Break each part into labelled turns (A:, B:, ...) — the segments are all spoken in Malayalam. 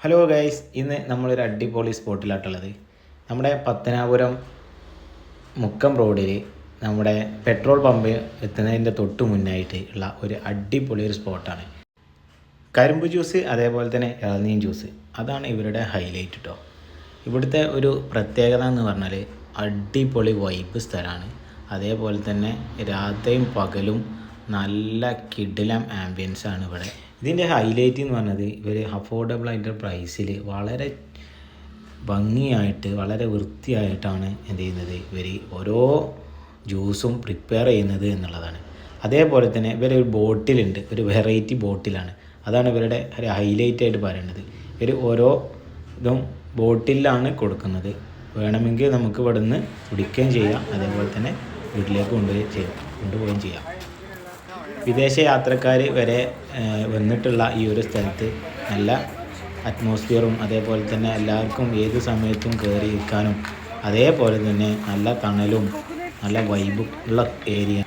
A: ഹലോ ഗൈസ്, ഇന്ന് നമ്മളൊരു അടിപൊളി സ്പോട്ടിലാട്ടുള്ളത്. നമ്മുടെ പത്തനാപുരം മുക്കം റോഡിൽ നമ്മുടെ പെട്രോൾ പമ്പ് എത്തുന്നതിൻ്റെ തൊട്ട് മുന്നായിട്ട് ഉള്ള ഒരു അടിപൊളി ഒരു സ്പോട്ടാണ്. കരിമ്പ് ജ്യൂസ് അതേപോലെ തന്നെ ഇളനീർ ജ്യൂസ്, അതാണ് ഇവരുടെ ഹൈലൈറ്റ് കേട്ടോ. ഇവിടുത്തെ ഒരു പ്രത്യേകത എന്ന് പറഞ്ഞാൽ അടിപൊളി വൈബ് സ്ഥലമാണ്. അതേപോലെ തന്നെ രാത്രിയും പകലും നല്ല കിടിലം ആംബിയൻസാണ് ഇവിടെ. ഇതിൻ്റെ ഹൈലൈറ്റ് എന്ന് പറഞ്ഞത് ഇവർ അഫോർഡബിൾ ആയിട്ടുള്ള പ്രൈസിൽ വളരെ ഭംഗിയായിട്ട് വളരെ വൃത്തിയായിട്ടാണ് എന്ത് ചെയ്യുന്നത്, ഇവർ ഓരോ ജ്യൂസും പ്രിപ്പയർ ചെയ്യുന്നത് എന്നുള്ളതാണ്. അതേപോലെ തന്നെ ഇവരൊരു ബോട്ടിലുണ്ട്, ഒരു വെറൈറ്റി ബോട്ടിലാണ്. അതാണ് ഇവരുടെ ഒരു ഹൈലൈറ്റ് ആയിട്ട് പറയുന്നത്. ഇവർ ഓരോ ഇതും ബോട്ടിലാണ് കൊടുക്കുന്നത്. വേണമെങ്കിൽ നമുക്ക് ഇവിടെ നിന്ന് കുടിക്കുകയും ചെയ്യാം, അതേപോലെ തന്നെ വീട്ടിലേക്ക് കൊണ്ടുപോവുകയും ചെയ്യാം. വിദേശ യാത്രക്കാർ വരെ വന്നിട്ടുള്ള ഈ ഒരു സ്ഥലത്ത് നല്ല അറ്റ്മോസ്ഫിയറും അതേപോലെ തന്നെ എല്ലാവർക്കും ഏത് സമയത്തും കയറി ഇരിക്കാനും അതേപോലെ തന്നെ നല്ല തണലും നല്ല വൈബും ഉള്ള ഏരിയ.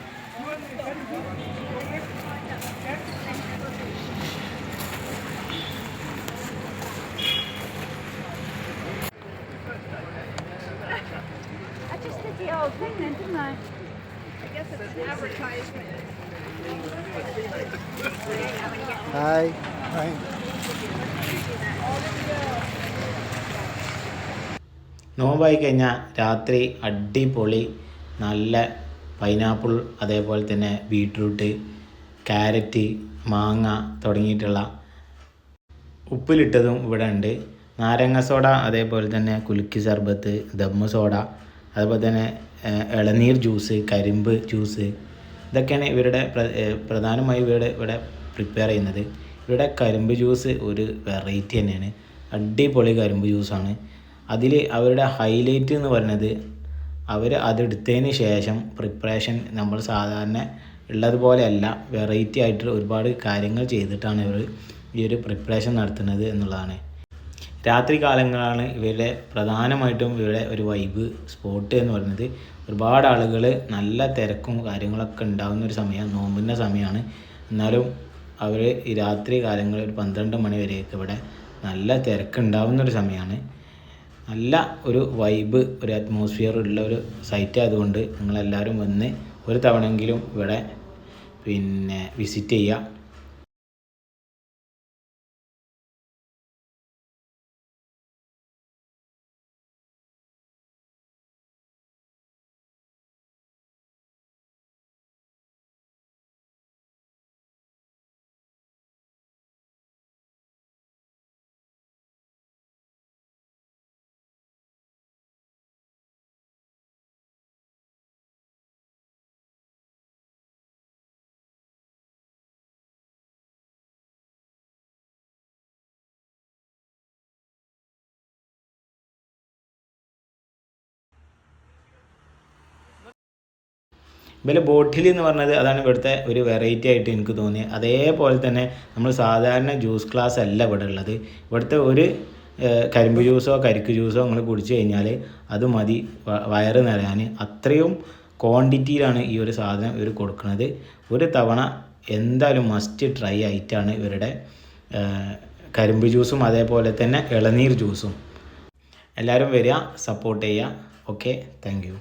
B: ഹായ്.
A: നോമ്പായി കഴിഞ്ഞാൽ രാത്രി അടിപൊളി നല്ല പൈനാപ്പിൾ അതേപോലെ തന്നെ ബീട്രൂട്ട്, ക്യാരറ്റ്, മാങ്ങ തുടങ്ങിയിട്ടുള്ള ഉപ്പിലിട്ടതും ഇവിടെ ഉണ്ട്. നാരങ്ങ സോഡ അതേപോലെ തന്നെ കുലുക്കി സർബത്ത്, ദമ്മ് സോഡ, അതുപോലെ തന്നെ ഇളനീർ ജ്യൂസ്, കരിമ്പ് ജ്യൂസ്, ഇതൊക്കെയാണ് ഇവരുടെ പ്രധാനമായും ഇവിടെ പ്രിപ്പയർ ചെയ്യുന്നത്. ഇവിടെ കരിമ്പ് ജ്യൂസ് ഒരു വെറൈറ്റി തന്നെയാണ്, അടിപൊളി കരിമ്പ് ജ്യൂസാണ്. അതിൽ അവരുടെ ഹൈലൈറ്റ് എന്ന് പറയുന്നത് അവർ അതെടുത്തതിന് ശേഷം പ്രിപ്പറേഷൻ നമ്മൾ സാധാരണ ഉള്ളതുപോലെയല്ല, വെറൈറ്റി ആയിട്ട് ഒരുപാട് കാര്യങ്ങൾ ചെയ്തിട്ടാണ് ഇവർ ഈ ഒരു പ്രിപ്പറേഷൻ നടത്തുന്നത് എന്നുള്ളതാണ്. രാത്രി കാലങ്ങളാണ് ഇവരുടെ പ്രധാനമായിട്ടും ഇവിടെ ഒരു വൈബ് സ്പോട്ട് എന്ന് പറയുന്നത്. ഒരുപാട് ആളുകൾ, നല്ല തിരക്കും കാര്യങ്ങളൊക്കെ ഉണ്ടാകുന്ന ഒരു സമയം, നോമ്പിൻ്റെ സമയമാണ്. എന്നാലും അവർ ഈ രാത്രി കാലങ്ങളിൽ ഒരു 12 മണി വരെയൊക്കെ ഇവിടെ നല്ല തിരക്കുണ്ടാവുന്നൊരു സമയമാണ്. നല്ല ഒരു വൈബ്, ഒരു അറ്റ്മോസ്ഫിയർ ഉള്ള ഒരു സൈറ്റ് ആയതുകൊണ്ട് നിങ്ങളെല്ലാവരും വന്ന് ഒരു തവണയെങ്കിലും ഇവിടെ വിസിറ്റ് ചെയ്യുക. ഇവരെ ബോട്ടിൽ എന്ന് പറഞ്ഞത് അതാണ് ഇവിടുത്തെ ഒരു വെറൈറ്റി ആയിട്ട് എനിക്ക് തോന്നിയത്. അതേപോലെ തന്നെ നമ്മൾ സാധാരണ ജ്യൂസ് ഗ്ലാസ് അല്ല ഇവിടെ ഉള്ളത്. ഇവിടുത്തെ ഒരു കരിമ്പ് ജ്യൂസോ കരിക്ക് ജ്യൂസോ നിങ്ങൾ കുടിച്ചു കഴിഞ്ഞാൽ അത് മതി വയറ് നിറയാൻ. അത്രയും ക്വാണ്ടിറ്റിയിലാണ് ഈ ഒരു സാധനം ഇവർ കൊടുക്കുന്നത്. ഒരു തവണ എന്തായാലും മസ്റ്റ് ട്രൈ ആയിട്ടാണ് ഇവരുടെ കരിമ്പ് ജ്യൂസും അതേപോലെ തന്നെ ഇളനീർ ജ്യൂസും. എല്ലാവരും വരിക, സപ്പോർട്ട് ചെയ്യുക. Okay, thank you.